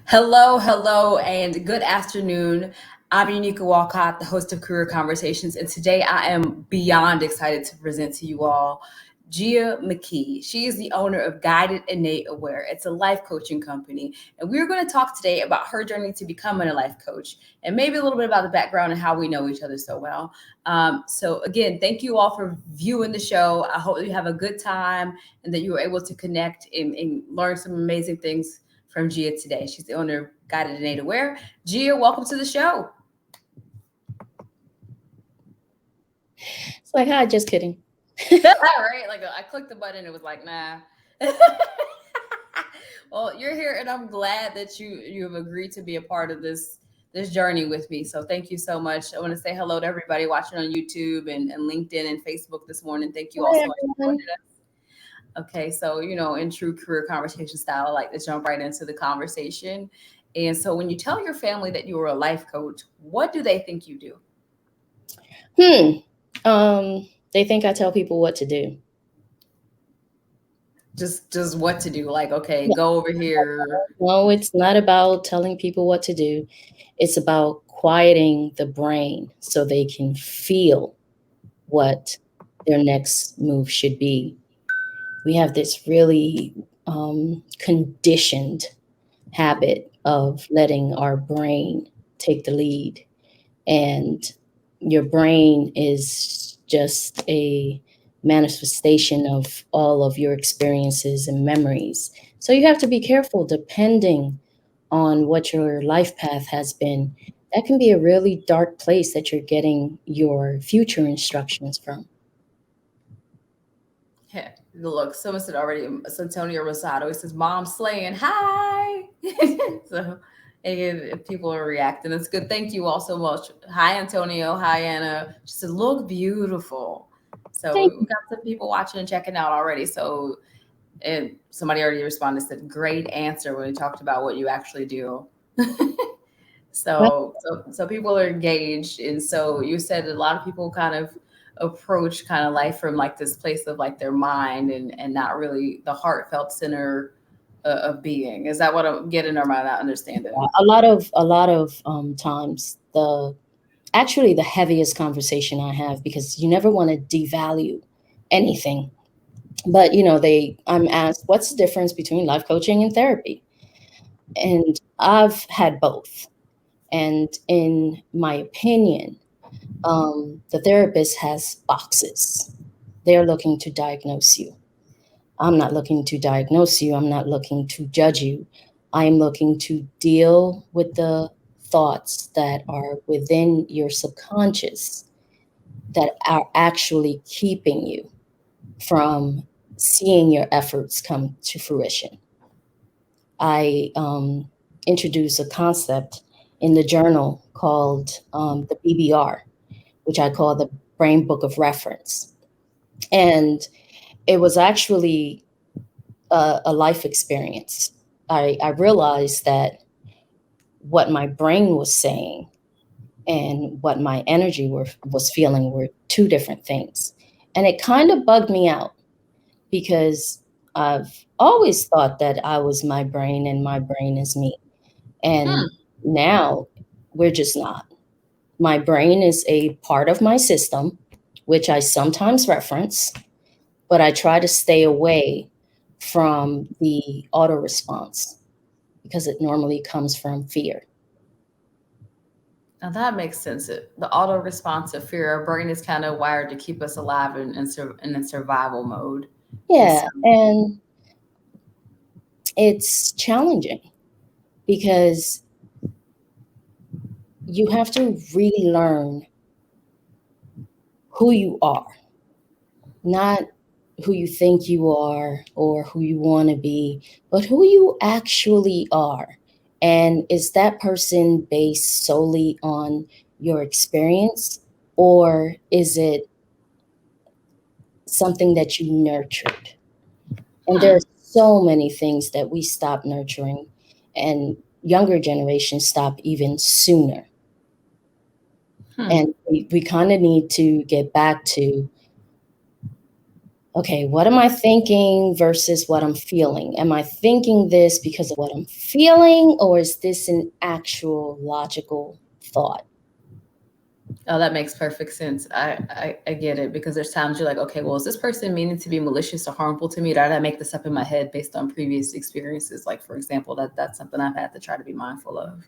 Hello, and good afternoon. I'm Unika Walcott, the host of Career Conversations, and today I am beyond excited to present to you all G.I.A. McKee. She is the owner of Guided Innate Aware. It's a life coaching company, and we're going to talk today about her journey to becoming a life coach, and maybe a little bit about the background and how we know each other so well. So again, thank you all for viewing the show. I hope you have a good time and that you were able to connect and learn some amazing things from G.I.A today. She's the owner of Guided Innate Aware. G.I.A, welcome to the show. It's like, hi, just kidding. Right? Like I clicked the button, it was like, nah. Well, you're here, and I'm glad that you have agreed to be a part of this journey with me. So thank you so much. I want to say hello to everybody watching on YouTube and LinkedIn and Facebook this morning. Thank you all Hi, so much for everyone. joining us. Okay, so in true career conversation style, I like to jump right into the conversation. And so, when you tell your family that you are a life coach, what do they think you do? Hmm. They think I tell people what to do. Just what to do. Like, okay, Yeah. go over here. No, it's not about telling people what to do. It's about quieting the brain so they can feel what their next move should be. We have this really conditioned habit of letting our brain take the lead. And your brain is just a manifestation of all of your experiences and memories. So you have to be careful depending on what your life path has been. That can be a really dark place that you're getting your future instructions from. Yeah, look, someone said already, it's Antonio Rosado. He says, Mom slaying, hi. So, and people are reacting. It's good. Thank you all so much. Hi, Antonio. Hi, Anna. She said, look beautiful. So, Thank we got some people watching and checking out already. So, and somebody already responded, said, great answer when we talked about what you actually do. you. So people are engaged, and so you said a lot of people kind of approach kind of life from like this place of like their mind and not really the heartfelt center of being. Is that what I'm getting, or am I not understanding? A lot of times the heaviest conversation I have, because you never want to devalue anything. But I'm asked, what's the difference between life coaching and therapy? And I've had both. And in my opinion, the therapist has boxes. They're looking to diagnose you. I'm not looking to diagnose you. I'm not looking to judge you. I am looking to deal with the thoughts that are within your subconscious that are actually keeping you from seeing your efforts come to fruition. I introduced a concept in the journal called the BBR, which I call the Brain Book of Reference. And it was actually a life experience. I realized that what my brain was saying and what my energy was feeling were two different things. And it kind of bugged me out because I've always thought that I was my brain and my brain is me. And Hmm. now we're just not. My brain is a part of my system, which I sometimes reference, but I try to stay away from the auto response because it normally comes from fear. Now that makes sense. The auto response of fear, our brain is kind of wired to keep us alive in a survival mode. And Yeah, so, and it's challenging because you have to relearn who you are, not who you think you are or who you want to be, but who you actually are. And is that person based solely on your experience, or is it something that you nurtured? And there are hmm. so many things that we stop nurturing, and younger generations stop even sooner. Hmm. And we kind of need to get back to okay, what am I thinking versus what I'm feeling? Am I thinking this because of what I'm feeling, or is this an actual logical thought? Oh, that makes perfect sense. I get it, because there's times you're like, okay, well, is this person meaning to be malicious or harmful to me? Or did I make this up in my head based on previous experiences? Like, for example, that's something I've had to try to be mindful of.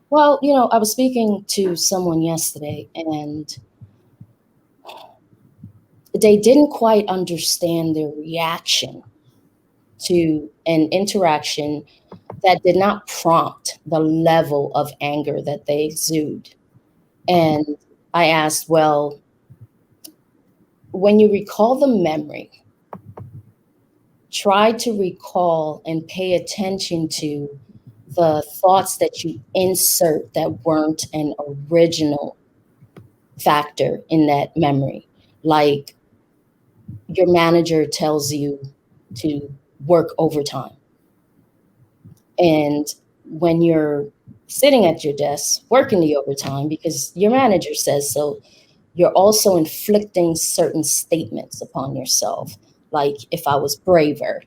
Well, I was speaking to someone yesterday, and they didn't quite understand their reaction to an interaction that did not prompt the level of anger that they exude. And I asked, well, when you recall the memory, try to recall and pay attention to the thoughts that you insert that weren't an original factor in that memory. Like, your manager tells you to work overtime. And when you're sitting at your desk working the overtime because your manager says so, you're also inflicting certain statements upon yourself. Like, if I was braver,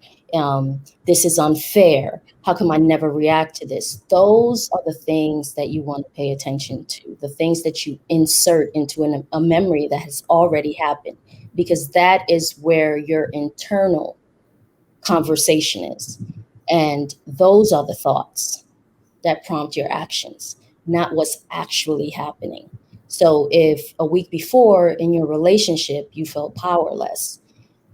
this is unfair. How come I never react to this? Those are the things that you want to pay attention to, the things that you insert into a memory that has already happened, because that is where your internal conversation is. And those are the thoughts that prompt your actions, not what's actually happening. So if a week before in your relationship you felt powerless,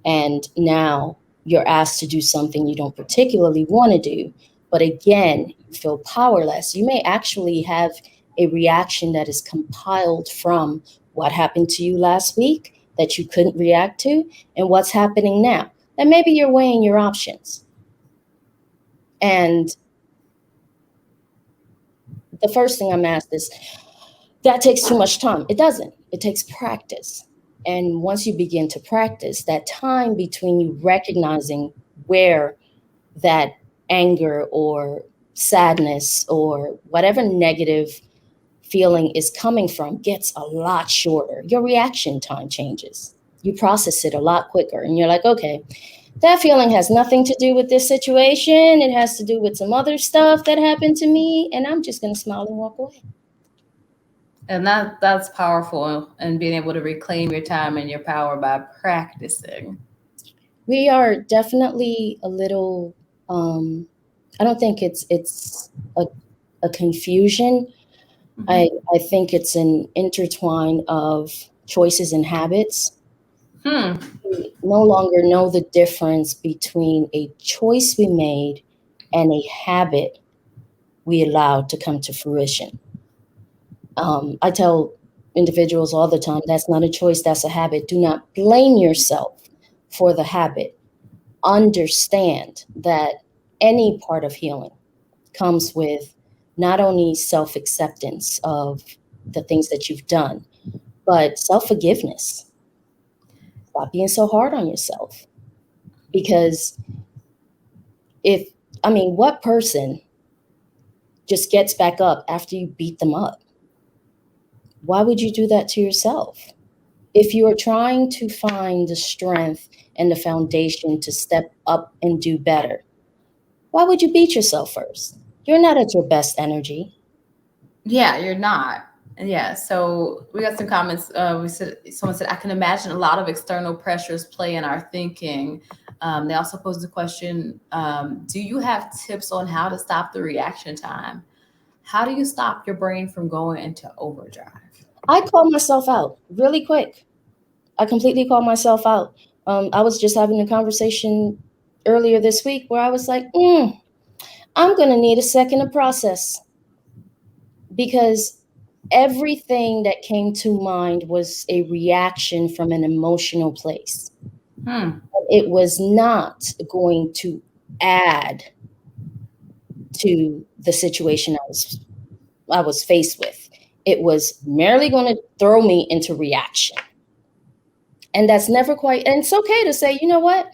and now you're asked to do something you don't particularly want to do, but again, you feel powerless, you may actually have a reaction that is compiled from what happened to you last week that you couldn't react to and what's happening now. And maybe you're weighing your options. And the first thing I'm asked is, that takes too much time. It doesn't. It takes practice. And once you begin to practice, that time between you recognizing where that anger or sadness or whatever negative feeling is coming from gets a lot shorter. Your reaction time changes. You process it a lot quicker. And you're like, okay, that feeling has nothing to do with this situation. It has to do with some other stuff that happened to me. And I'm just going to smile and walk away. And that's powerful, and being able to reclaim your time and your power by practicing. We are definitely a little, I don't think it's a confusion. Mm-hmm. I think it's an intertwine of choices and habits. Hmm. We no longer know the difference between a choice we made and a habit we allowed to come to fruition. I tell individuals all the time, that's not a choice, that's a habit. Do not blame yourself for the habit. Understand that any part of healing comes with not only self acceptance of the things that you've done, but self forgiveness. Stop being so hard on yourself. Because if, I mean, what person just gets back up after you beat them up? Why would you do that to yourself? If you are trying to find the strength and the foundation to step up and do better, why would you beat yourself first? You're not at your best energy. Yeah, you're not. Yeah, so we got some comments. We said someone said I can imagine a lot of external pressures play in our thinking. They also posed the question: do you have tips on how to stop the reaction time? How do you stop your brain from going into overdrive? I call myself out really quick. I completely call myself out. I was just having a conversation earlier this week where I was like, I'm going to need a second to process, because everything that came to mind was a reaction from an emotional place. Hmm. It was not going to add to the situation I was faced with. It was merely going to throw me into reaction. And that's never quite, and it's okay to say, you know what?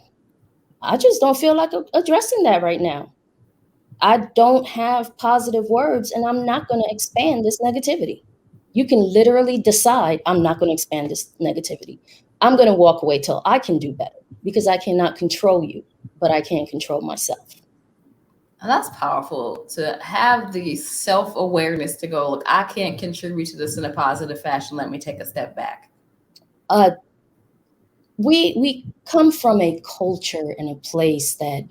I just don't feel like addressing that right now. I don't have positive words, and I'm not going to expand this negativity. You can literally decide, I'm not going to expand this negativity. I'm going to walk away till I can do better. because I cannot control you, but I can control myself. And that's powerful to have the self awareness to go, look, I can't contribute to this in a positive fashion. Let me take a step back. Uh, we come from a culture and a place that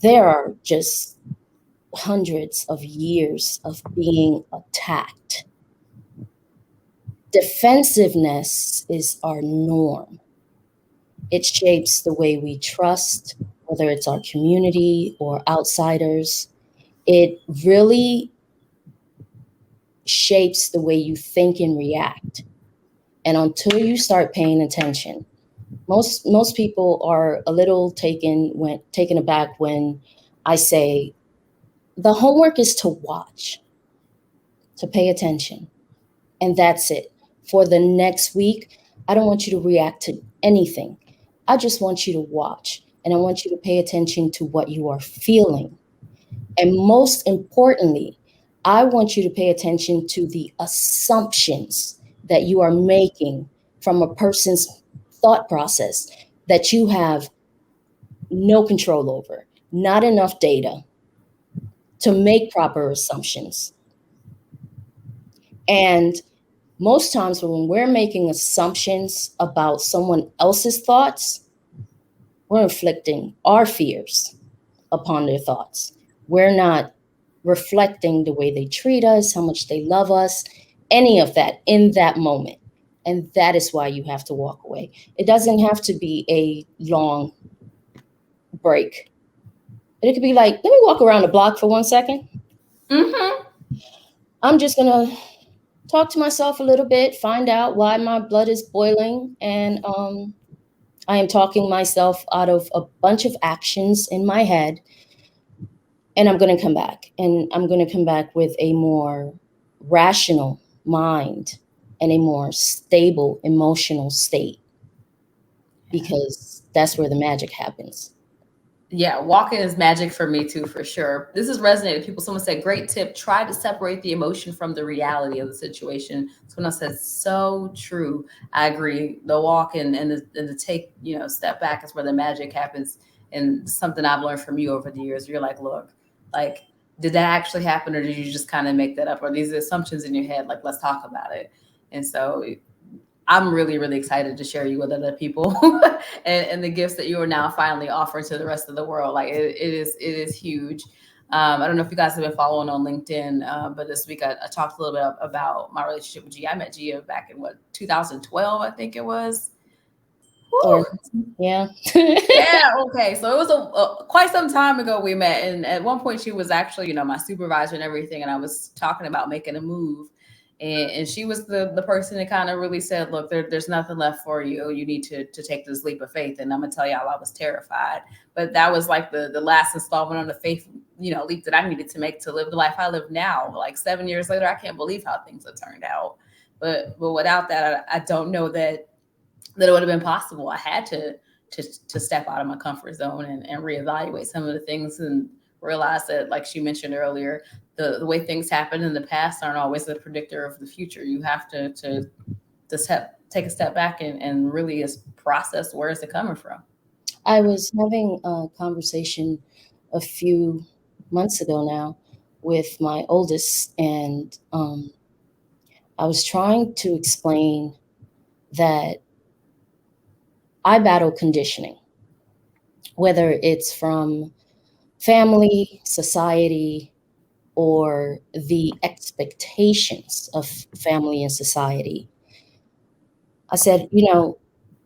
there are just hundreds of years of being attacked. Defensiveness is our norm. It shapes the way we trust, whether it's our community or outsiders. It really shapes the way you think and react. And until you start paying attention, most people are a little taken aback when I say the homework is to watch, to pay attention, and that's it. For the next week, I don't want you to react to anything. I just want you to watch, and I want you to pay attention to what you are feeling. And most importantly, I want you to pay attention to the assumptions that you are making from a person's thought process that you have no control over, not enough data to make proper assumptions. And most times when we're making assumptions about someone else's thoughts, we're inflicting our fears upon their thoughts. We're not reflecting the way they treat us, how much they love us, any of that in that moment. And that is why you have to walk away. It doesn't have to be a long break. It could be like, let me walk around the block for 1 second. Mm-hmm. I'm just going to talk to myself a little bit, find out why my blood is boiling. And I am talking myself out of a bunch of actions in my head. And I'm going to come back. And I'm going to come back with a more rational mind and a more stable emotional state, because that's where the magic happens. Yeah, walking is magic for me too, for sure. This has resonated. People, someone said, great tip. Try to separate the emotion from the reality of the situation. Someone else said, so true. I agree. The walk and the take, step back is where the magic happens. And something I've learned from you over the years, you're like, look, like, did that actually happen, or did you just kind of make that up? Or these assumptions in your head? Like, let's talk about it. And so I'm really, really excited to share you with other people and the gifts that you are now finally offering to the rest of the world. Like it is huge. I don't know if you guys have been following on LinkedIn, but this week I talked a little bit about my relationship with G.I.A. I met G.I.A back in 2012, I think it was. Or, yeah. Yeah. Okay. So it was quite some time ago we met, and at one point she was actually, my supervisor and everything, and I was talking about making a move, and she was the person that kind of really said, look, there's nothing left for you. You need to take this leap of faith. And I'm gonna tell y'all, I was terrified, but that was like the last installment on the faith, leap that I needed to make to live the life I live now. Like 7 years later, I can't believe how things have turned out. But without that, I don't know that it would have been possible. I had to step out of my comfort zone and reevaluate some of the things and realize that, like she mentioned earlier, the way things happen in the past aren't always the predictor of the future. You have to take a step back and really process where is it coming from. I was having a conversation a few months ago now with my oldest, and I was trying to explain that I battle conditioning, whether it's from family, society, or the expectations of family and society. I said,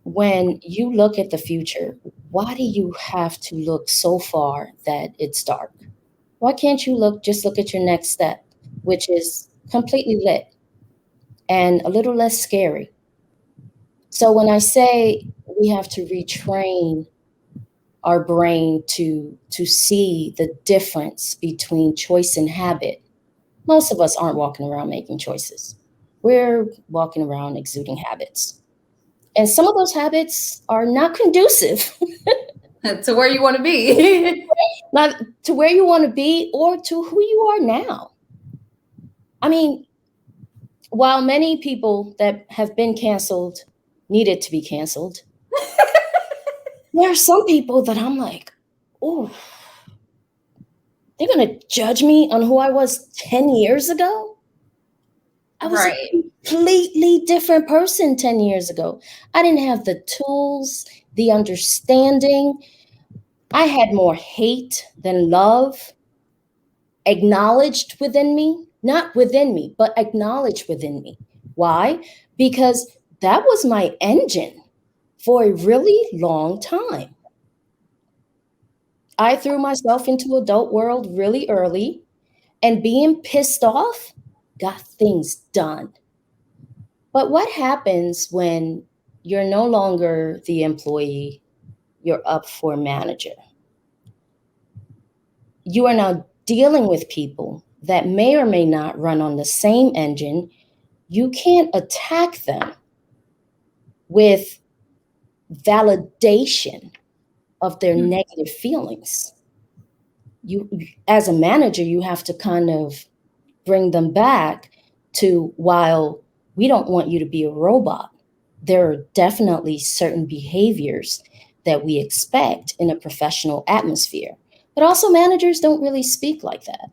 when you look at the future, why do you have to look so far that it's dark? Why can't you just look at your next step, which is completely lit and a little less scary? So when I say we have to retrain our brain to see the difference between choice and habit, most of us aren't walking around making choices. We're walking around exuding habits. And some of those habits are not conducive To where you want to be. not to where you want to be or to who you are now. I mean, while many people that have been canceled needed to be canceled, there are some people that I'm like, oh, they're going to judge me on who I was 10 years ago? I was a Right. completely different person 10 years ago. I didn't have the tools, the understanding. I had more hate than love acknowledged within me, not within me, but acknowledged within me. Why? Because that was my engine for a really long time. I threw myself into adult world really early, and being pissed off got things done. But what happens when you're no longer the employee, you're up for manager? You are now dealing with people that may or may not run on the same engine. You can't attack them with validation of their negative feelings. You, as a manager, you have to kind of bring them back to, while we don't want you to be a robot, there are definitely certain behaviors that we expect in a professional atmosphere. But also managers don't really speak like that.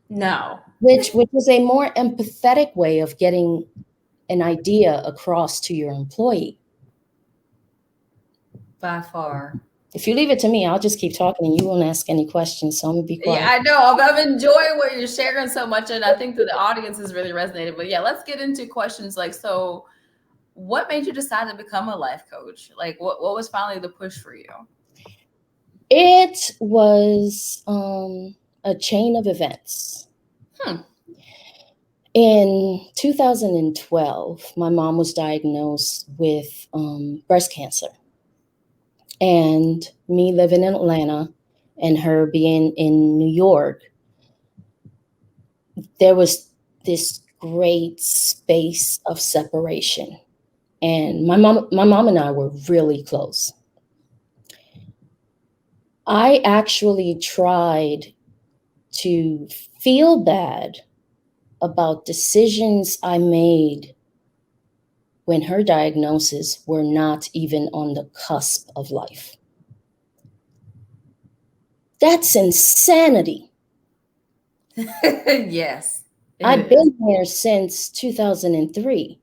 No. Which is a more empathetic way of getting an idea across to your employee. By far. If you leave it to me, I'll just keep talking and you won't ask any questions. So I'm gonna be quiet. Yeah, I know. I'm enjoying what you're sharing so much, and I think that the audience is really resonated. But yeah, let's get into questions like, so what made you decide to become a life coach? Like, what was finally the push for you? It was a chain of events. In 2012, my mom was diagnosed with breast cancer. And me living in Atlanta and her being in New York, there was this great space of separation. And my mom and I were really close. I actually tried to feel bad about decisions I made when her diagnosis were not even on the cusp of life. That's insanity. Yes. I've been here since 2003.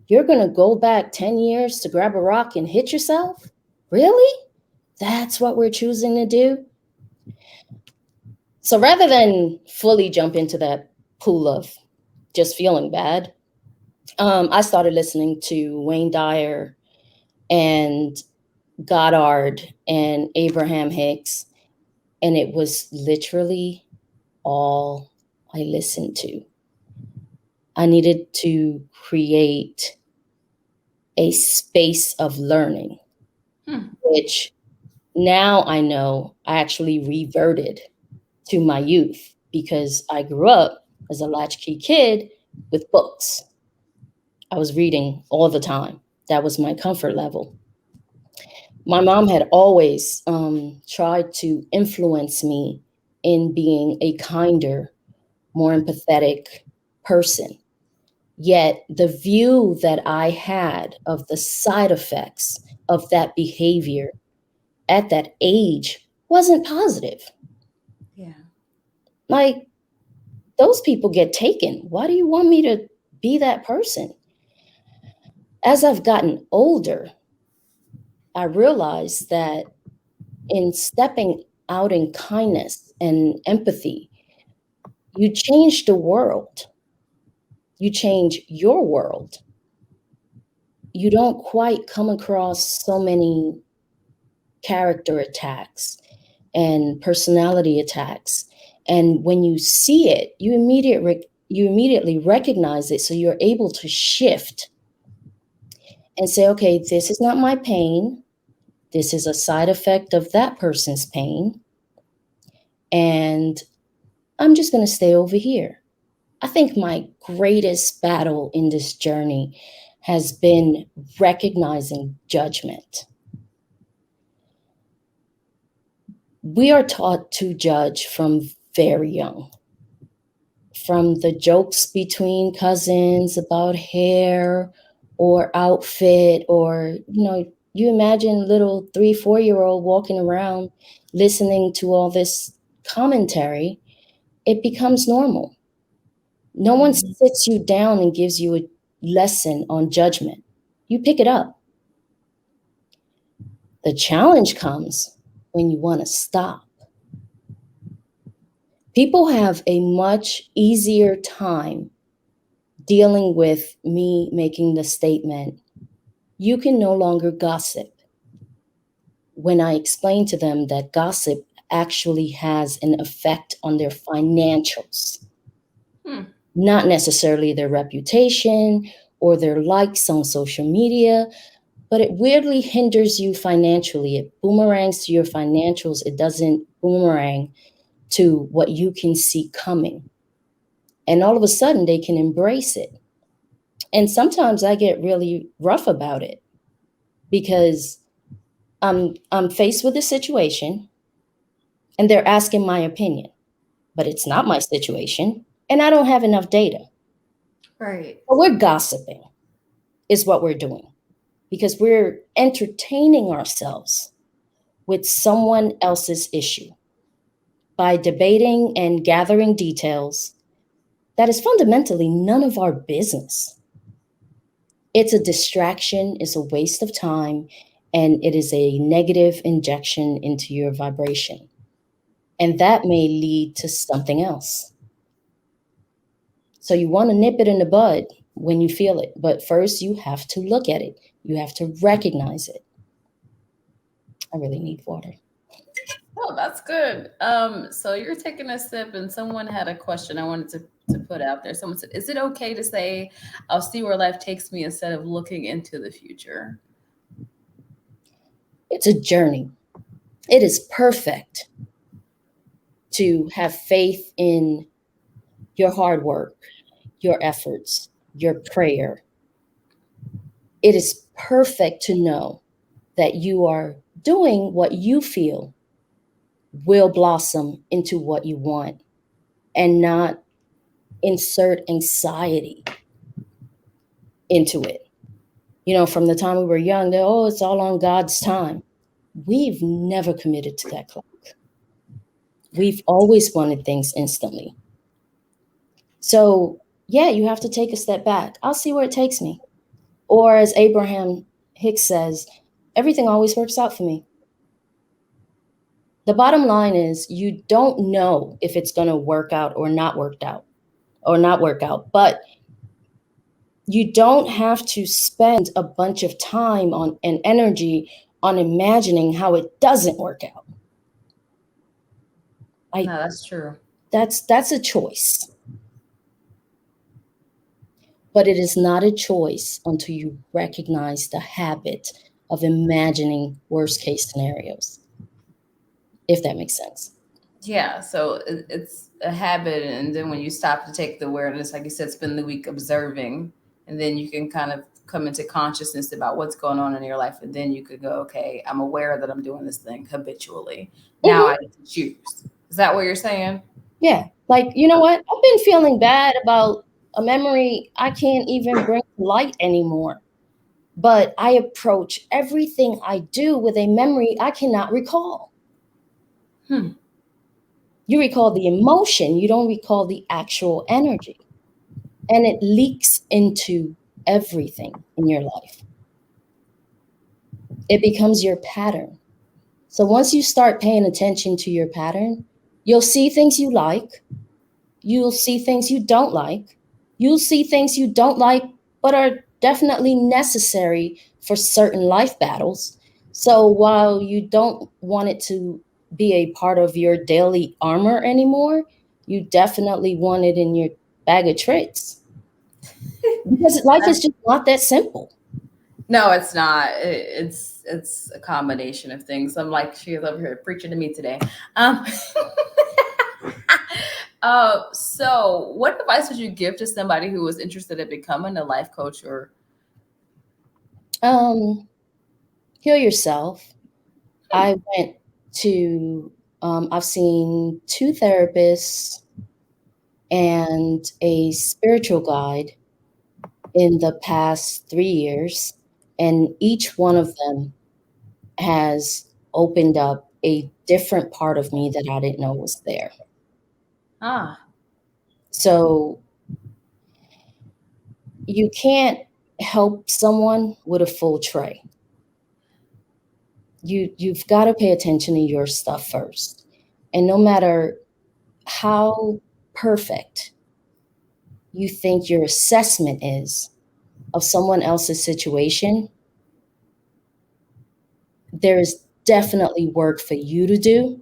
You're going to go back 10 years to grab a rock and hit yourself? Really? That's what we're choosing to do? So rather than fully jump into that pool of just feeling bad, I started listening to Wayne Dyer and Goddard and Abraham Hicks, and it was literally all I listened to. I needed to create a space of learning, which now I know I actually reverted to my youth because I grew up as a latchkey kid with books. I was reading all the time. That was my comfort level. My mom had always tried to influence me in being a kinder, more empathetic person. Yet the view that I had of the side effects of that behavior at that age wasn't positive. Yeah. Like, those people get taken. Why do you want me to be that person? As I've gotten older, I realized that in stepping out in kindness and empathy, you change the world. You change your world. You don't quite come across so many character attacks and personality attacks. And when you see it, you immediately recognize it. So you're able to shift and say, okay, this is not my pain. This is a side effect of that person's pain. And I'm just going to stay over here. I think my greatest battle in this journey has been recognizing judgment. We are taught to judge from very young. From the jokes between cousins about hair or outfit, or, you imagine little 3, 4-year-old walking around listening to all this commentary, it becomes normal. No one Mhm. sits you down and gives you a lesson on judgment. You pick it up. The challenge comes when you want to stop. People have a much easier time dealing with me making the statement, you can no longer gossip, when I explain to them that gossip actually has an effect on their financials, Hmm. not necessarily their reputation or their likes on social media, but it weirdly hinders you financially. It boomerangs to your financials. It doesn't boomerang to what you can see coming. And all of a sudden, they can embrace it. And sometimes I get really rough about it because I'm faced with a situation and they're asking my opinion, but it's not my situation and I don't have enough data. Right. But we're gossiping, is what we're doing, because we're entertaining ourselves with someone else's issue by debating and gathering details that is fundamentally none of our business. It's a distraction, it's a waste of time, and it is a negative injection into your vibration. And that may lead to something else. So you want to nip it in the bud when you feel it, but first you have to look at it. You have to recognize it. I really need water. Oh, that's good. So you're taking a sip, and someone had a question I wanted to put out there. Someone said, "Is it okay to say I'll see where life takes me instead of looking into the future?" It's a journey. It is perfect to have faith in your hard work, your efforts, your prayer. It is perfect to know that you are doing what you feel will blossom into what you want and not insert anxiety into it. You know, from the time we were young, that, oh, it's all on God's time. We've never committed to that clock. We've always wanted things instantly. So, yeah, you have to take a step back. I'll see where it takes me. Or as Abraham Hicks says, everything always works out for me. The bottom line is you don't know if it's going to work out or not work out, but you don't have to spend a bunch of time on and energy on imagining how it doesn't work out. I No, that's true. that's a choice. But it is not a choice until you recognize the habit of imagining worst case scenarios, if that makes sense. Yeah, so it's a habit, and then when you stop to take the awareness, like you said, spend the week observing, and then you can kind of come into consciousness about what's going on in your life, and then you could go, okay, I'm aware that I'm doing this thing habitually. Now Hmm. I get to choose. Is that what you're saying? Yeah. Like, you know what? I've been feeling bad about a memory I can't even bring to light anymore. But I approach everything I do with a memory I cannot recall. Hmm. You recall the emotion, you don't recall the actual energy. And it leaks into everything in your life. It becomes your pattern. So once you start paying attention to your pattern, you'll see things you like, you'll see things you don't like, you'll see things you don't like, but are definitely necessary for certain life battles. So while you don't want it to be a part of your daily armor anymore, you definitely want it in your bag of tricks. Because life is just not that simple. No, it's not. It's a combination of things. I'm like she's over here preaching to me today. Um, so what advice would you give to somebody who was interested in becoming a life coach or Um, Heal yourself. I went to, I've seen 2 therapists and a spiritual guide in the past 3 years. And each one of them has opened up a different part of me that I didn't know was there. Ah. So you can't help someone with a full tray. You've got to pay attention to your stuff first. And no matter how perfect you think your assessment is of someone else's situation, there is definitely work for you to do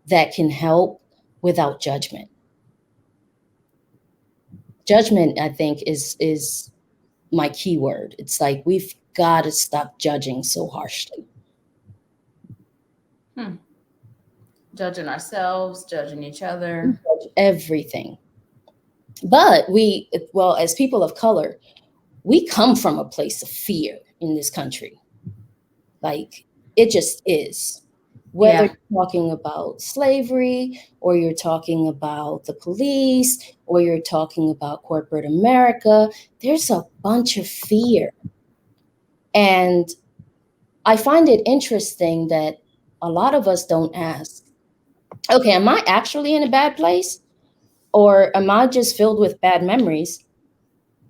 that can help without judgment. Judgment, I think, is my key word. It's like we've got to stop judging so harshly. Judging ourselves, judging each We other. judge everything. But well, as people of color, we come from a place of fear in this country. Like, it just is. Whether Yeah. you're talking about slavery, or you're talking about the police, or you're talking about corporate America, there's a bunch of fear. And I find it interesting that a lot of us don't ask, okay, am I actually in a bad place? Or am I just filled with bad memories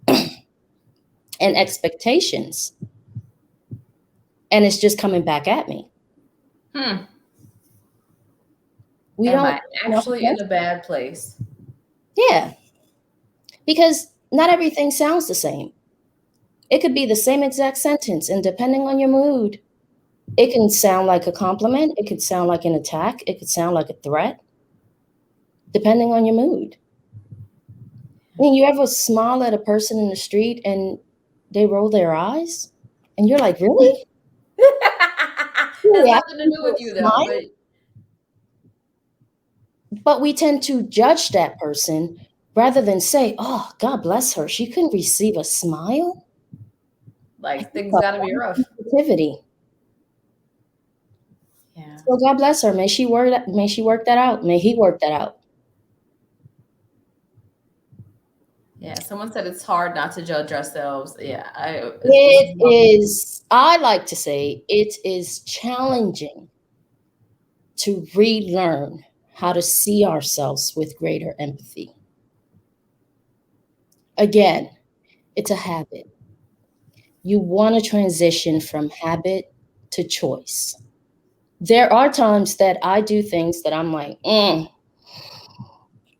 and expectations? And it's just coming back at me. We Am don't I actually in a bad place? Yeah. Because not everything sounds the same. It could be the same exact sentence, and depending on your mood, it can sound like a compliment, it could sound like an attack, it could sound like a threat, depending on your mood. I mean, you ever smile at a person in the street and they roll their eyes? And you're like, really? Has nothing to do with you though, Smile? But we tend to judge that person rather than say, oh, God bless her. She couldn't receive a smile. like things got to be rough. Sensitivity. Yeah. So God bless her. May she work that out. May he work that out. Yeah. Someone said it's hard not to judge ourselves. Yeah. It is, I like to say, it is challenging to relearn how to see ourselves with greater empathy. Again, it's a habit. You want to transition from habit to choice. There are times that I do things that I'm like,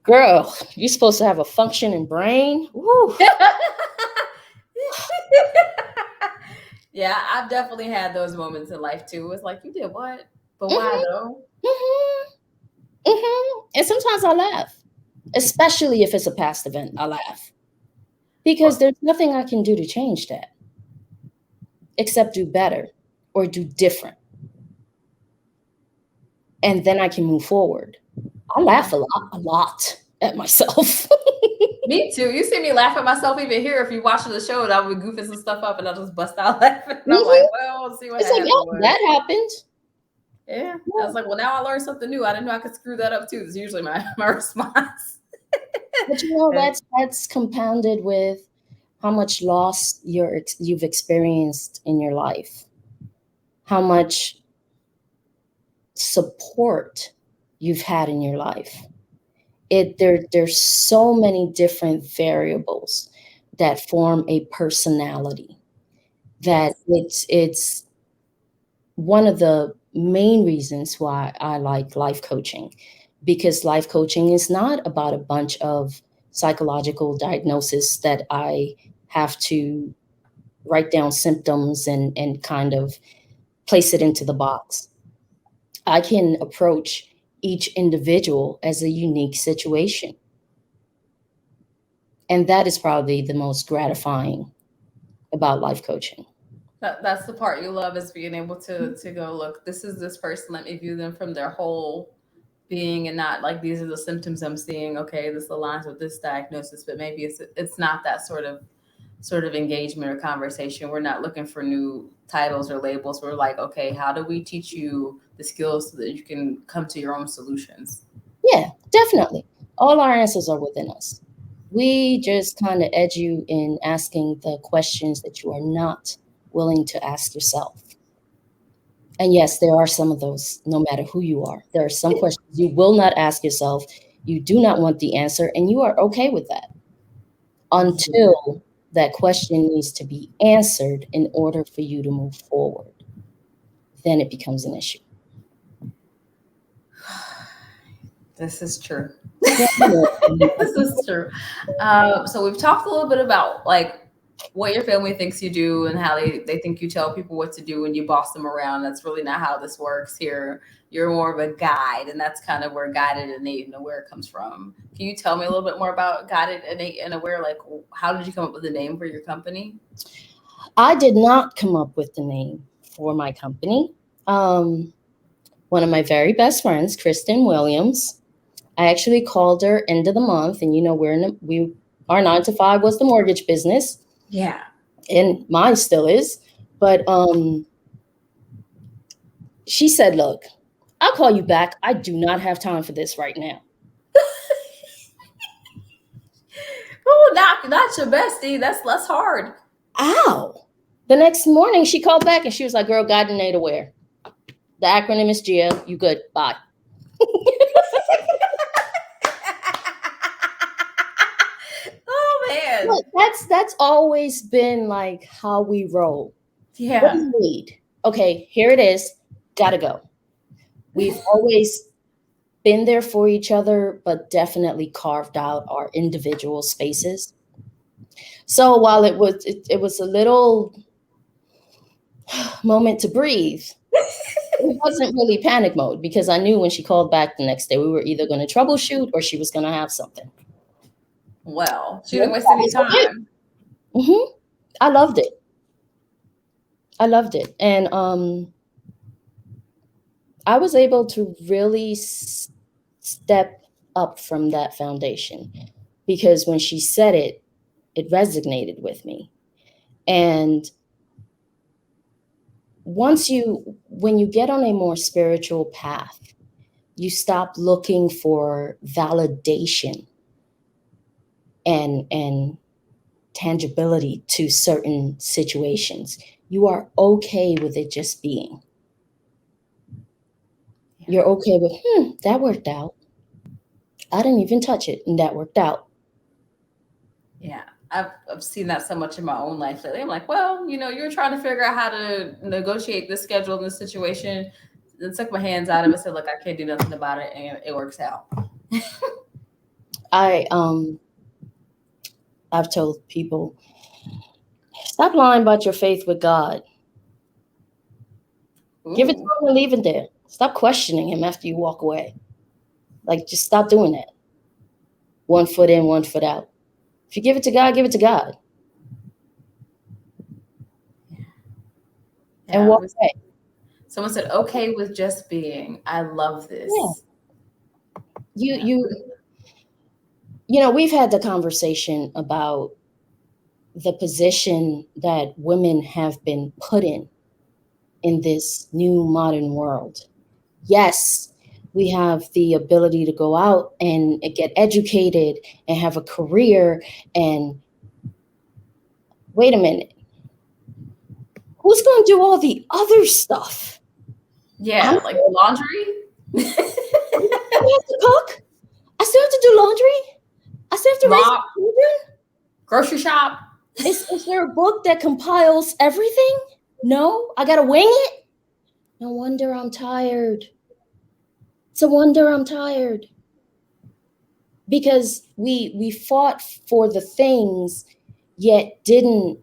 girl, you're supposed to have a functioning brain. Woo. Yeah, I've definitely had those moments in life too. It's like, you did what? But why though? And sometimes I laugh, especially if it's a past event. I laugh because there's nothing I can do to change that except do better or do different. And then I can move forward. I laugh a lot at myself. Me too. You see me laugh at myself even here. If you watching the show, and I would goofing some stuff up and I just bust out laughing. And I'm like, well, let's see what It's happened. like, oh, that happened. Yeah. I was like, well, now I learned something new. I didn't know I could screw that up too. That's usually my response. But you know, that's compounded with how much loss you've experienced in your life, how much support you've had in your life. There's so many different variables that form a personality that it's one of the main reasons why I like life coaching, because life coaching is not about a bunch of psychological diagnosis that I have to write down symptoms and kind of place it into the box. I can approach each individual as a unique situation. And that is probably the most gratifying about life coaching. That's the part you love, is being able to go, look, this is this person. Let me view them from their whole being, and not like, these are the symptoms I'm seeing. Okay, this aligns with this diagnosis, but maybe it's not that sort of engagement or conversation. We're not looking for new titles or labels. We're like, okay, how do we teach you the skills so that you can come to your own solutions? Yeah, definitely. All our answers are within us. We just kind of edge you in asking the questions that you are not willing to ask yourself. And yes, there are some of those, no matter who you are. There are some questions you will not ask yourself. You do not want the answer, and you are okay with that until that question needs to be answered in order for you to move forward. Then it becomes an issue. This is true. Yeah, you know, This is true. So we've talked a little bit about like what your family thinks you do and how they think you tell people what to do and you boss them around. That's really not how this works here. You're more of a guide, and that's kind of where guided, innate, and aware comes from. Can you tell me a little bit more about guided, innate, and aware? Like, how did you come up with the name for your company? I did not come up with the name for my company. One of my very best friends, Kristen Williams, I actually called her end of the month, and our 9 to 5 was the mortgage business, Yeah. and mine still is. But she said, "Look, I'll call you back. I do not have time for this right now." Oh, not your bestie. That's less hard. Ow! The next morning, she called back and she was like, "Girl, guided, innate, aware. The acronym is G.I.A. You good? Bye." Oh man. Look, that's always been like how we roll. What do Yeah. you need? Okay, here it is. Gotta go. We've always been there for each other, but definitely carved out our individual spaces. So while it was a little moment to breathe, it wasn't really panic mode because I knew when she called back the next day, we were either going to troubleshoot or she was going to have something. Well, she Yeah, didn't waste that any was okay. time. I loved it. I loved it. And I was able to really step up from that foundation because when she said it, it resonated with me. And when you get on a more spiritual path, you stop looking for validation and tangibility to certain situations. You are okay with it just being. You're okay with, that worked out. I didn't even touch it, and that worked out. Yeah. I've seen that so much in my own life lately. I'm like, well, you're trying to figure out how to negotiate this schedule in this situation. Then took my hands out of it, said, look, I can't do nothing about it, and it works out. I've told people, stop lying about your faith with God. Give it to Ooh. him and leave it there. Stop questioning him after you walk away. Like, just stop doing that. 1 foot in, 1 foot out. If you give it to God, give it to God. And walk away. Someone said, okay with just being. I love this. Yeah. We've had the conversation about the position that women have been put in this new modern world. Yes, we have the ability to go out and get educated and have a career. And wait a minute, who's going to do all the other stuff? Yeah, like laundry. I have to cook. I still have to do laundry. I still have to raise children. Grocery shop. Is there a book that compiles everything? No, I gotta wing it. No wonder I'm tired. It's a wonder I'm tired. Because we fought for the things, yet didn't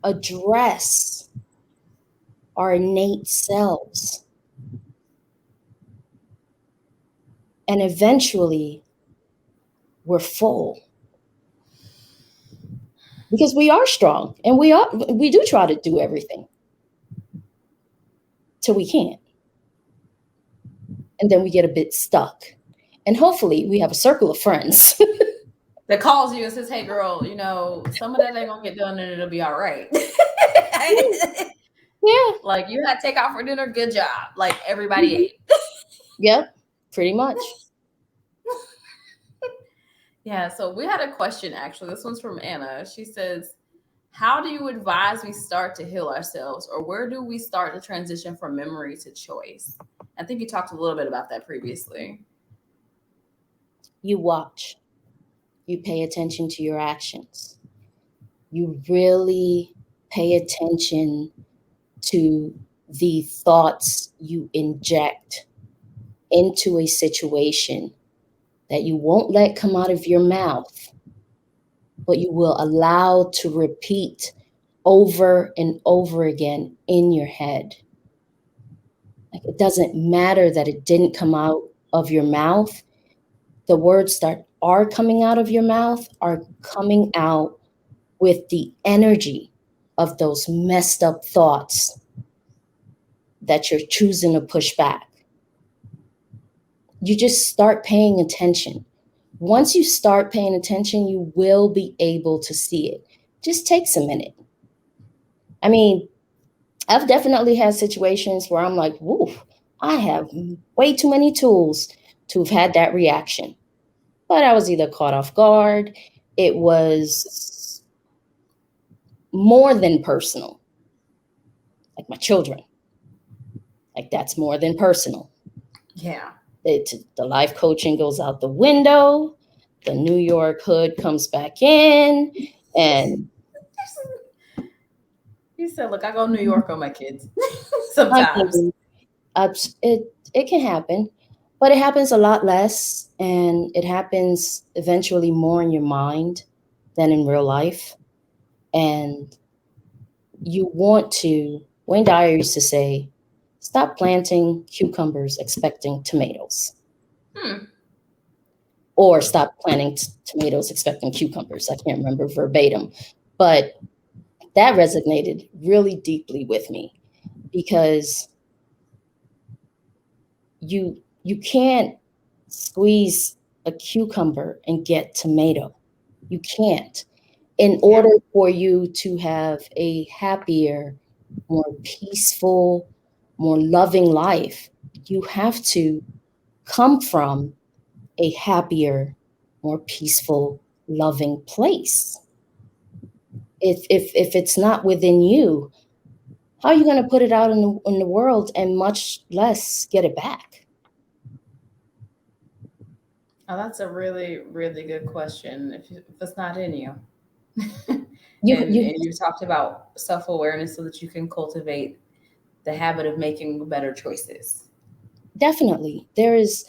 address our innate selves. And eventually, we're full. Because we are strong, and we do try to do everything till we can't. And then we get a bit stuck. And hopefully we have a circle of friends that calls you and says, hey girl, some of that ain't gonna get done and it'll be all right. Yeah. Like, you had to take out for dinner, good job. Like, everybody ate. Yep, pretty much. Yeah, so we had a question, actually. This one's from Anna. She says, How do you advise we start to heal ourselves, or where do we start to transition from memory to choice? I think you talked a little bit about that previously. You watch, you pay attention to your actions. You really pay attention to the thoughts you inject into a situation that you won't let come out of your mouth, but you will allow to repeat over and over again in your head. Like, it doesn't matter that it didn't come out of your mouth. The words that are coming out of your mouth are coming out with the energy of those messed up thoughts that you're choosing to push back. You just start paying attention. Once you start paying attention, you will be able to see it. Just takes a minute. I mean, I've definitely had situations where I'm like, woof, I have way too many tools to have had that reaction. But I was either caught off guard, it was more than personal, like my children. Like, that's more than personal. Yeah. The life coaching goes out the window. The New York hood comes back in, and You said, look, I go to New York on my kids I sometimes. mean, it can happen, but it happens a lot less, and it happens eventually more in your mind than in real life. And you want to, Wayne Dyer used to say, stop planting cucumbers expecting tomatoes. Hmm. Or stop planting tomatoes expecting cucumbers. I can't remember verbatim, but that resonated really deeply with me, because you can't squeeze a cucumber and get tomato. You can't. In Yeah. order for you to have a happier, more peaceful, more loving life, you have to come from a happier, more peaceful, loving place. If it's not within you, how are you going to put it out in the world, and much less get it back? Oh, that's a really, really good question. If it's not in you, You and you you talked about self awareness so that you can cultivate the habit of making better choices. definitely, there is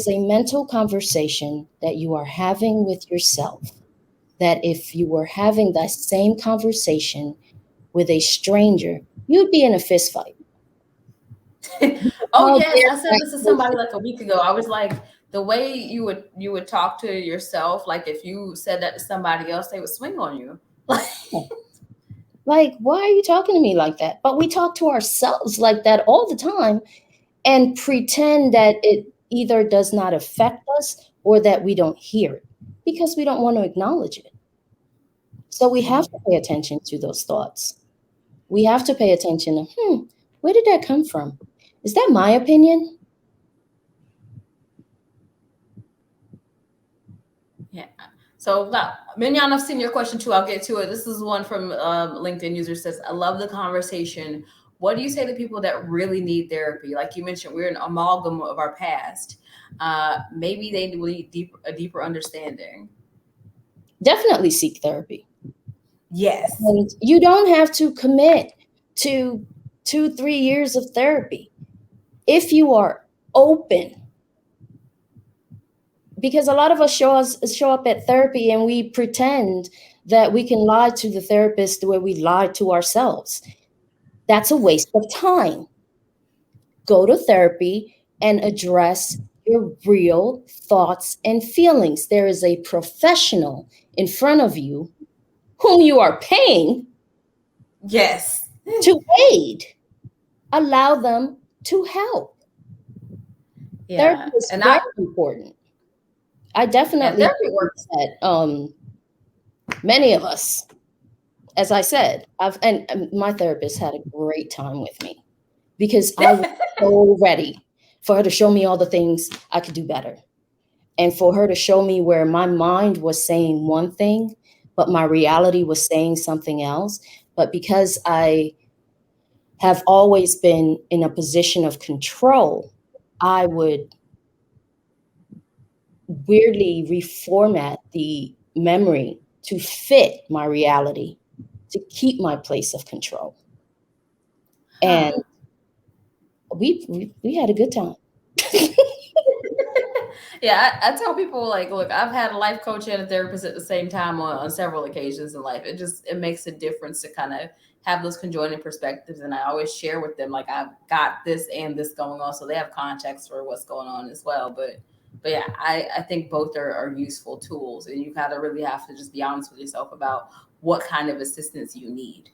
a mental conversation that you are having with yourself, that if you were having that same conversation with a stranger, you'd be in a fist fight. Oh How yes, dare I said that this to somebody person? like a week ago. I was like, the way you would talk to yourself, like if you said that to somebody else, they would swing on you. Like, Like, why are you talking to me like that? But we talk to ourselves like that all the time, and pretend that it either does not affect us or that we don't hear it, because we don't want to acknowledge it. So we have to pay attention to those thoughts. We have to pay attention to, where did that come from? Is that my opinion? yeah. So now, Mignon, I've seen your question too. I'll get to it. This is one from LinkedIn user says, "I love the conversation. What do you say to people that really need therapy? Like you mentioned, we're an amalgam of our past. Maybe they need a deeper understanding." Definitely seek therapy. Yes. And you don't have to commit to 2, 3 years of therapy. If you are open, because a lot of us show up at therapy and we pretend that we can lie to the therapist the way we lie to ourselves. That's a waste of time. Go to therapy and address your real thoughts and feelings. There is a professional in front of you whom you are paying Yes. to aid. Allow them to help. Therapy Yeah. is And very important. I yeah, definitely therapy think works. that many of us, as I said, and my therapist had a great time with me, because I was so ready for her to show me all the things I could do better, and for her to show me where my mind was saying one thing, but my reality was saying something else. But because I have always been in a position of control, I would weirdly reformat the memory to fit my reality, to keep my place of control. And we had a good time. Yeah, I tell people like, look, I've had a life coach and a therapist at the same time on several occasions in life. It makes a difference to kind of have those conjoining perspectives, and I always share with them like I've got this and this going on, so they have context for what's going on as well. But yeah, I think both are useful tools, and you kind of really have to just be honest with yourself about what kind of assistance you need.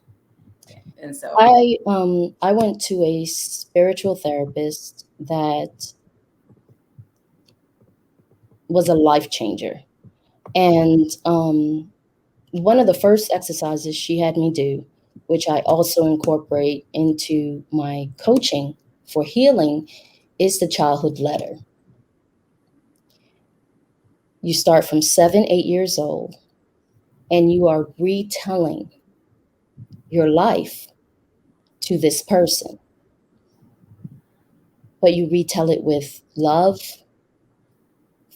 And so I went to a spiritual therapist that was a life changer. And one of the first exercises she had me do, which I also incorporate into my coaching for healing, is the childhood letter. You start from 7, 8 years old, and you are retelling your life to this person. But you retell it with love,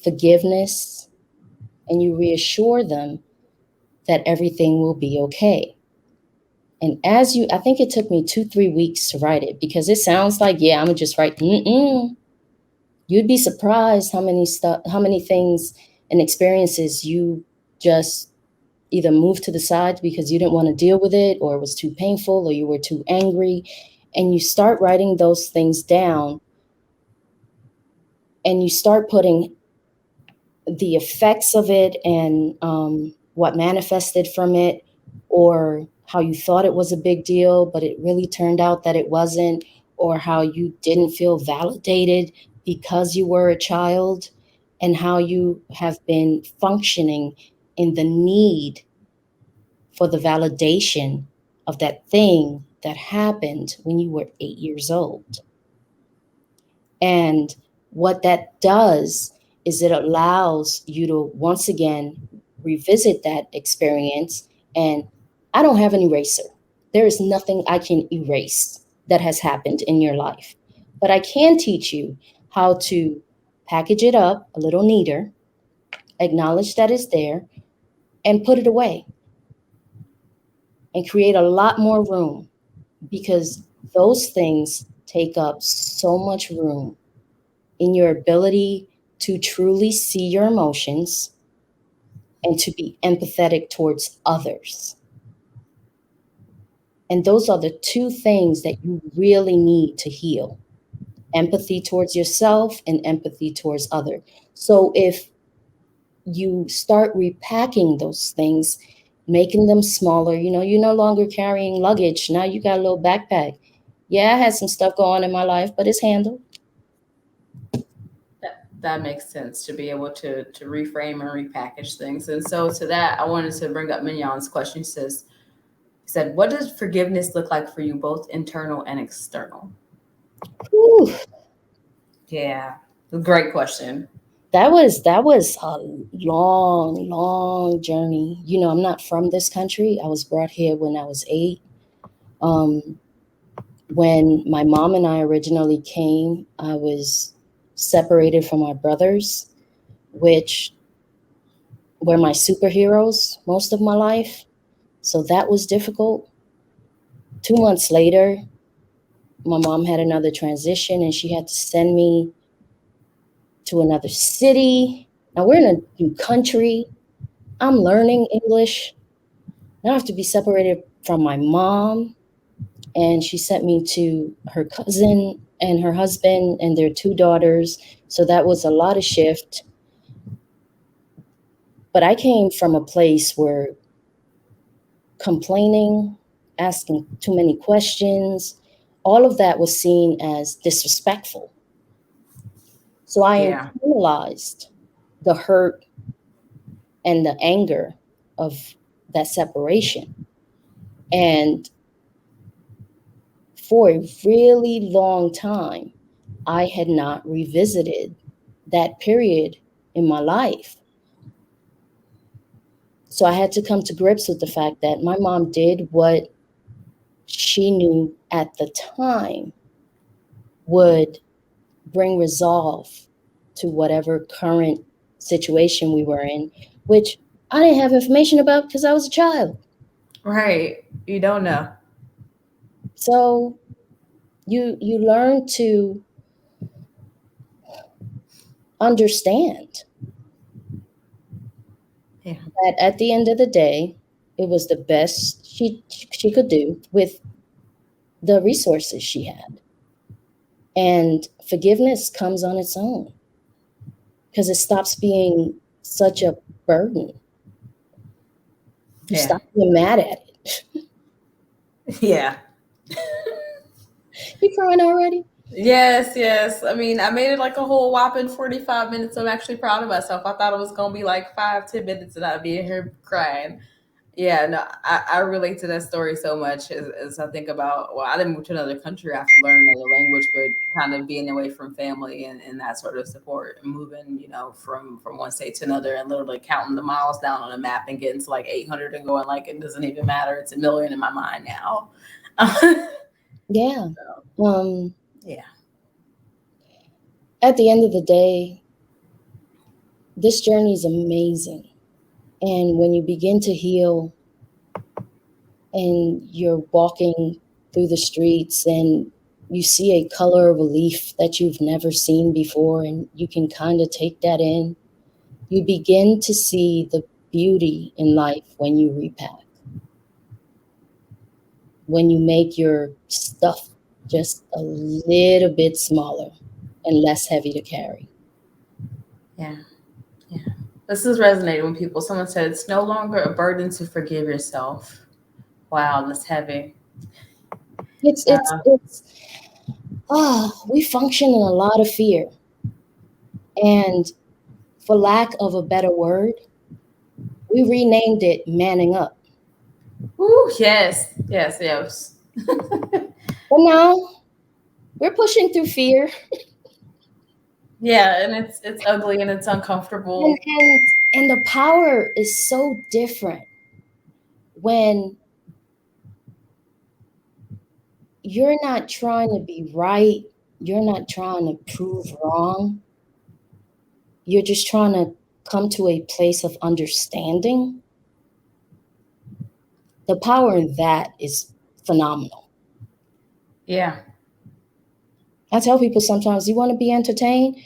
forgiveness, and you reassure them that everything will be okay. And I think it took me 2, 3 weeks to write it, because it sounds like, yeah, I'm gonna just write. You'd be surprised how many things and experiences you just either moved to the side because you didn't want to deal with it, or it was too painful, or you were too angry. And you start writing those things down, and you start putting the effects of it, and what manifested from it, or how you thought it was a big deal, but it really turned out that it wasn't, or how you didn't feel validated because you were a child, and how you have been functioning in the need for the validation of that thing that happened when you were 8 years old. And what that does is it allows you to once again revisit that experience. And I don't have an eraser. There is nothing I can erase that has happened in your life. But I can teach you how to package it up a little neater, acknowledge that it's there, and put it away, and create a lot more room, because those things take up so much room in your ability to truly see your emotions and to be empathetic towards others. And those are the two things that you really need to heal: empathy towards yourself and empathy towards others. So if you start repacking those things, making them smaller, you're no longer carrying luggage. Now you got a little backpack. Yeah, I had some stuff going on in my life, but it's handled. that makes sense, to be able to reframe and repackage things. And so to that, I wanted to bring up Mignon's question. He said, what does forgiveness look like for you, both internal and external? Whew. Yeah, great question. That was a long journey. I'm not from this country. I was brought here when I was 8. When my mom and I originally came, I was separated from my brothers, which were my superheroes most of my life. So that was difficult. 2 months later, my mom had another transition, and she had to send me to another city. Now we're in a new country. I'm learning English. Now I have to be separated from my mom. And she sent me to her cousin and her husband and their 2 daughters. So that was a lot of shift. But I came from a place where complaining, asking too many questions, all of that was seen as disrespectful. So I Yeah. internalized the hurt and the anger of that separation. And for a really long time, I had not revisited that period in my life. So I had to come to grips with the fact that my mom did what she knew at the time would bring resolve to whatever current situation we were in, which I didn't have information about because I was a child. Right. You don't know. So you learn to understand Yeah. that at the end of the day, it was the best she could do with the resources she had. And forgiveness comes on its own because it stops being such a burden. You Yeah. stop being mad at it. Yeah. You crying already? Yes, yes. I mean, I made it like a whole whopping 45 minutes. I'm actually proud of myself. I thought it was going to be like 5, 10 minutes and I'd be in here crying. Yeah, no, I relate to that story so much as I think about, well, I didn't move to another country after learning another language, but kind of being away from family and that sort of support and moving, from one state to another and literally counting the miles down on a map and getting to like 800 and going like, it doesn't even matter. It's a million in my mind now. Yeah. Yeah. At the end of the day, this journey is amazing. And when you begin to heal and you're walking through the streets and you see a color of relief that you've never seen before, and you can kind of take that in, you begin to see the beauty in life when you repack, when you make your stuff just a little bit smaller and less heavy to carry. Yeah. Yeah. This is resonating with people. Someone said it's no longer a burden to forgive yourself. Wow, that's heavy. It's it's Uh, it's we function in a lot of fear. And for lack of a better word, we renamed it manning up. yes, yes, yes. But now we're pushing through fear. Yeah, and it's ugly and it's And, uncomfortable. and, and the power is so different when you're not trying to be right, you're not trying to prove wrong, you're just trying to come to a place of understanding. The power in that is phenomenal. Yeah. I tell people sometimes, you want to be entertained?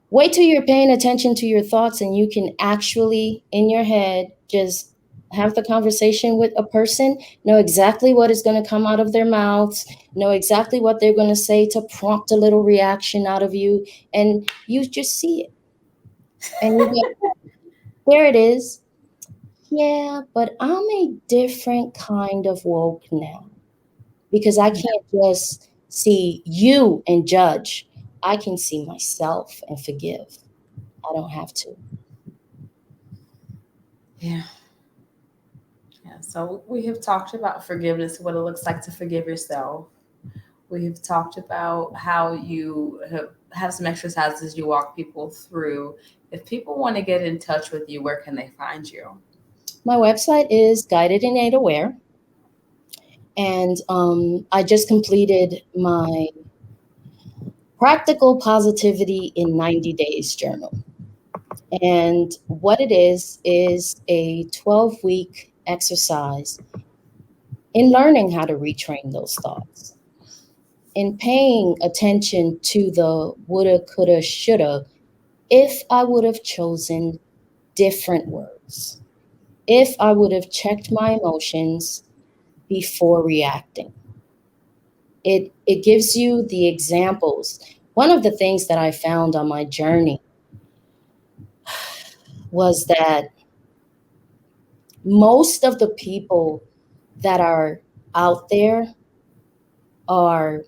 Wait till you're paying attention to your thoughts and you can actually, in your head, just have the conversation with a person, know exactly what is going to come out of their mouths, know exactly what they're going to say to prompt a little reaction out of you, and you just see it. And you go, there it is. Yeah, but I'm a different kind of woke now because I can't just see you and judge. I can see myself and forgive. I don't have to. Yeah. Yeah. So we have talked about forgiveness, what it looks like to forgive yourself. We've talked about how you have some exercises you walk people through. If people want to get in touch with you, where can they find you? My website is Guided Innate Aware, and I just completed my Practical Positivity in 90 Days journal. And what it is a 12-week exercise in learning how to retrain those thoughts, in paying attention to the woulda, coulda, shoulda, if I would have chosen different words, if I would have checked my emotions before reacting. It gives you the examples. One of the things that I found on my journey was that most of the people that are out there are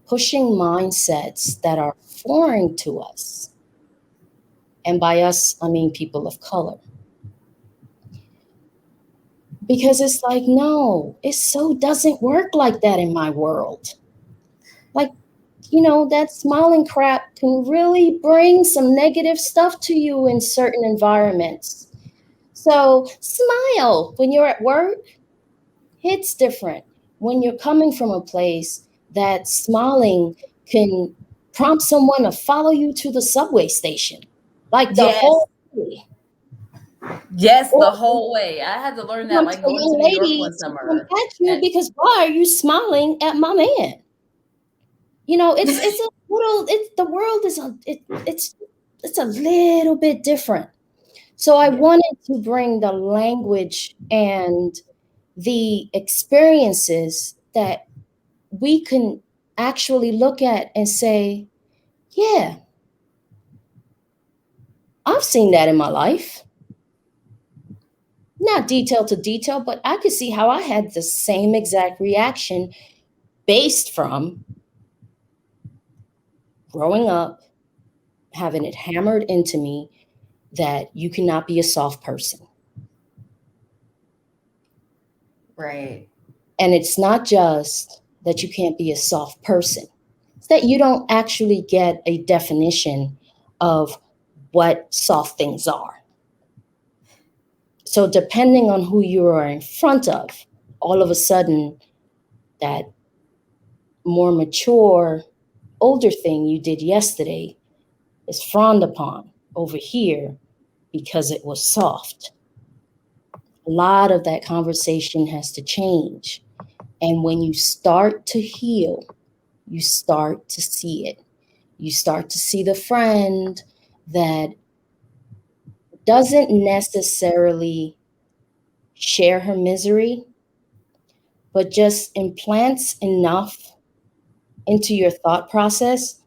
pushing mindsets that are foreign to us. And by us, I mean people of color. Because it's like, no, it so doesn't work like that in my world. Like, that smiling crap can really bring some negative stuff to you in certain environments. So smile when you're at work. It's different when you're coming from a place that smiling can prompt someone to follow you to the subway station, like the Yes. whole way. Yes, Or the whole way. I had to learn that come to like a going to young New York lady one to come summer. at you because why are you smiling at my man? You know, it's a little. It's the world is it's a little bit different. So I Yeah. wanted to bring the language and the experiences that we can actually look at and say, yeah, I've seen that in my life. Not detail to detail, but I could see how I had the same exact reaction based from growing up, having it hammered into me that you cannot be a soft person. Right. And it's not just that you can't be a soft person, it's that you don't actually get a definition of what soft things are. So, depending on who you are in front of, all of a sudden, that more mature, older thing you did yesterday is frowned upon over here because it was soft. A lot of that conversation has to change. And when you start to heal, you start to see it. You start to see the friend that doesn't necessarily share her misery, but just implants enough into your thought process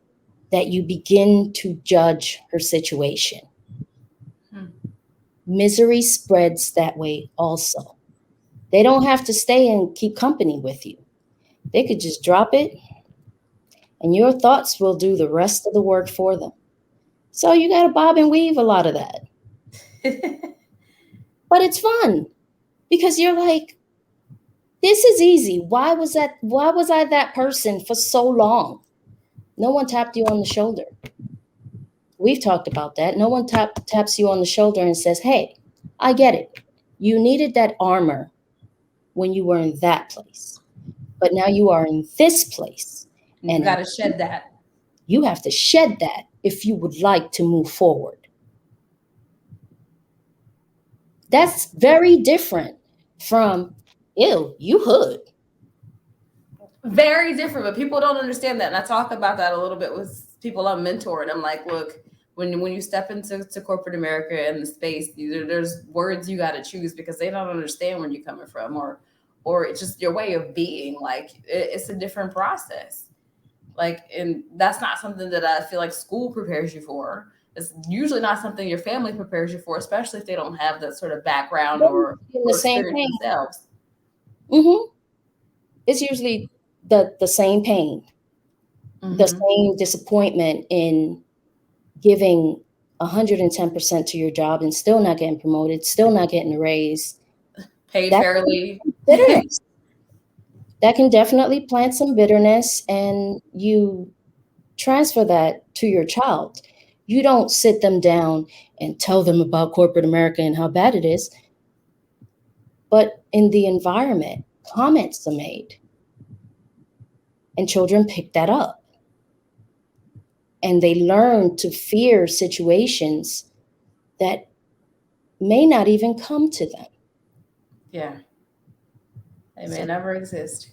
that you begin to judge her situation. Hmm. Misery spreads that way also. They don't have to stay and keep company with you. They could just drop it, and your thoughts will do the rest of the work for them. So you got to bob and weave a lot of that. But it's fun because you're like, this is easy. Why was I that person for so long? No one tapped you on the shoulder. We've talked about that. No one taps you on the shoulder and says, hey, I get it. You needed that armor when you were in that place. But now you are in this place. You got And to shed that. you have to shed that if you would like to move forward. That's very different from, ew, you hood. Very different, but people don't understand that. And I talk about that a little bit with people I'm mentoring. I'm like, look, when you step into corporate America and the space, there's words you got to choose because they don't understand where you're coming from, or it's just your way of being. Like it's a different process. Like, and that's not something that I feel like school prepares you for. It's usually not something your family prepares you for, especially if they don't have that sort of background In the or same experience pain. themselves. Mm-hmm. It's usually the same pain, the Mm-hmm. same disappointment in giving 110% to your job and still not getting promoted, still not getting a raise. Paid That's fairly. bitterness. That can definitely plant some bitterness, and you transfer that to your child. You don't sit them down and tell them about corporate America and how bad it is, but in the environment, comments are made, and children pick that up. And they learn to fear situations that may not even come to them. Yeah, they may So, never exist.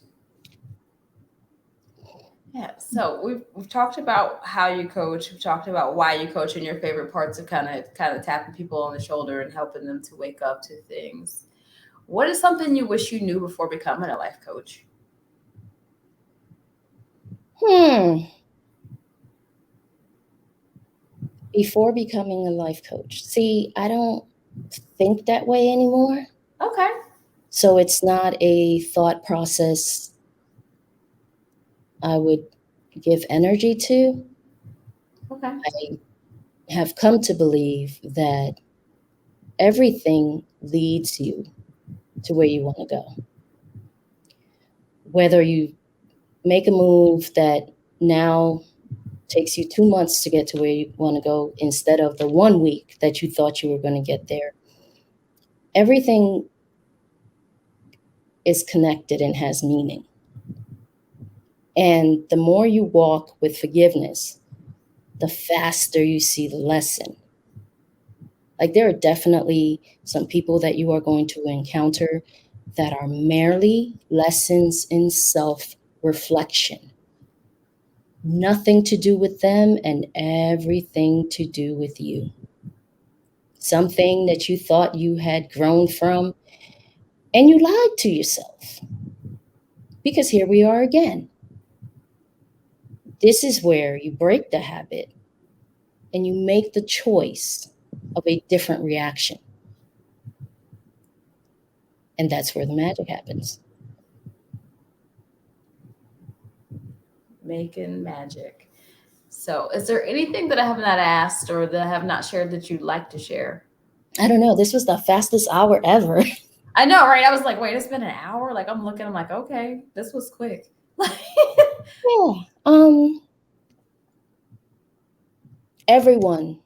Yeah. So we've talked about how you coach. We've talked about why you coach and your favorite parts of kind of tapping people on the shoulder and helping them to wake up to things. What is something you wish you knew before becoming a life coach? hmm, before becoming a life coach, see, I don't think that way anymore. Okay. So it's not a thought process I would give energy to. Okay. I have come to believe that everything leads you to where you want to go. Whether you make a move that now takes you 2 months to get to where you want to go instead of the 1 week that you thought you were going to get there, Everything is connected and has meaning. And the more you walk with forgiveness, the faster you see the lesson. Like, there are definitely some people that you are going to encounter that are merely lessons in self reflection. Nothing to do with them and everything to do with you. Something that you thought you had grown from, and you lied to yourself. Because here we are again. This is where you break the habit and you make the choice of a different reaction. And that's where the magic happens. Making magic. So, is there anything that I have not asked or that I have not shared that you'd like to share? I don't know. This was the fastest hour ever. I know, right? I was like, wait, it's been an hour. Like, I'm looking, I'm like, okay, this was quick. Yeah. Everyone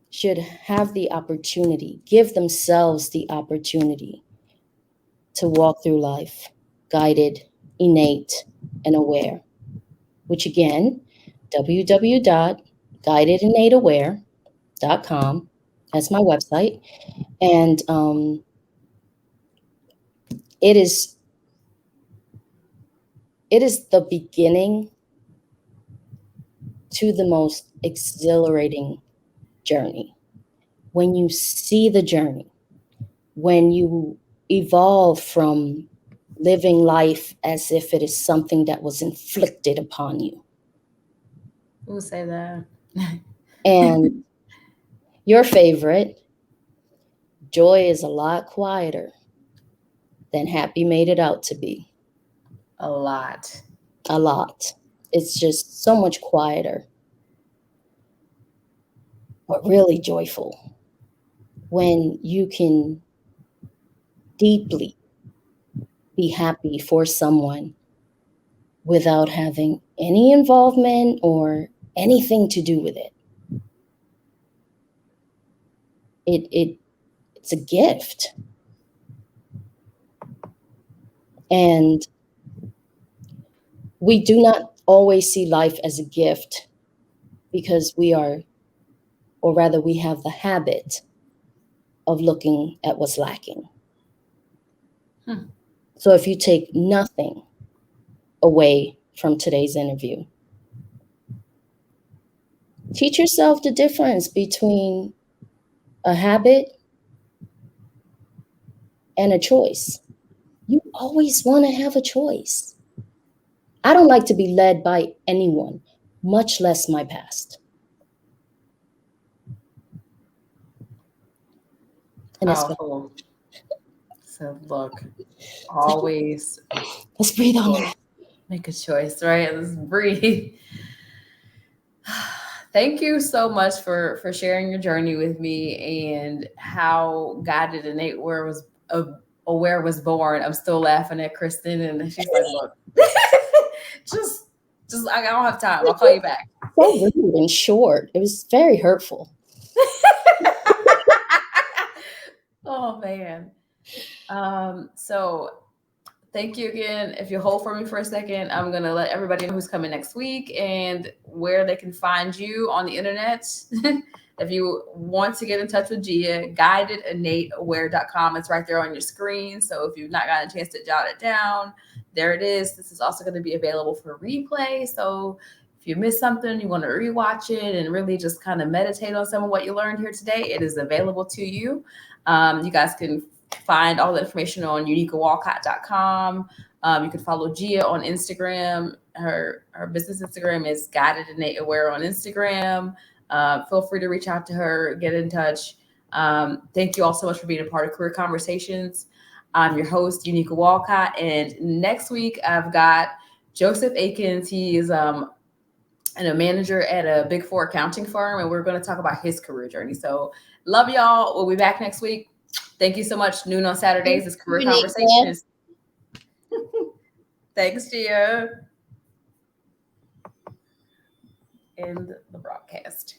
should have the opportunity, give themselves the opportunity to walk through life guided, innate, and aware, which again, www.guidedyinnateaware.com. That's my website. And it is the beginning to the most exhilarating journey. When you see the journey, when you evolve from living life as if it is something that was inflicted upon you. Who say that? And your favorite, joy is a lot quieter than happy made it out to be. A lot. A lot. It's just so much quieter, but really joyful when you can deeply be happy for someone without having any involvement or anything to do with it. It's a gift. And we do not always see life as a gift because we are, or rather we have the habit of looking at what's lacking. So if you take nothing away from today's interview, teach yourself the difference between a habit and a choice. You always want to have a choice. I don't like to be led by anyone, much less my past. And it's Powerful. So look, always let's breathe on that. make a choice, right? Let's breathe. Thank you so much for sharing your journey with me and how guided innate aware was born. I'm still laughing at Kristen, and she's like, "Look, just I don't have time. I'll call you back." So rude and short. It was very hurtful. Oh man. So thank you again. If you hold for me for a second, I'm going to let everybody know who's coming next week and where they can find you on the internet. If you want to get in touch with G.I.A, guidedinnateaware.com. It's right there on your screen. So if you've not gotten a chance to jot it down, there it is. This is also going to be available for replay. So if you missed something, you want to rewatch it and really just kind of meditate on some of what you learned here today, it is available to you. You guys can find all the information on uniquewalcott.com. You can follow G.I.A on Instagram. Her business Instagram is Guided Innate Aware on Instagram. Feel free to reach out to her, get in touch. Thank you all so much for being a part of Career Conversations. I'm your host, Unique Walcott, and next week I've got Joseph Akins. He is a manager at a Big Four accounting firm, and we're going to talk about his career journey. So love y'all. We'll be back next week. Thank you so much. Noon on Saturdays is Career Conversations. Thanks, Gia. End the broadcast.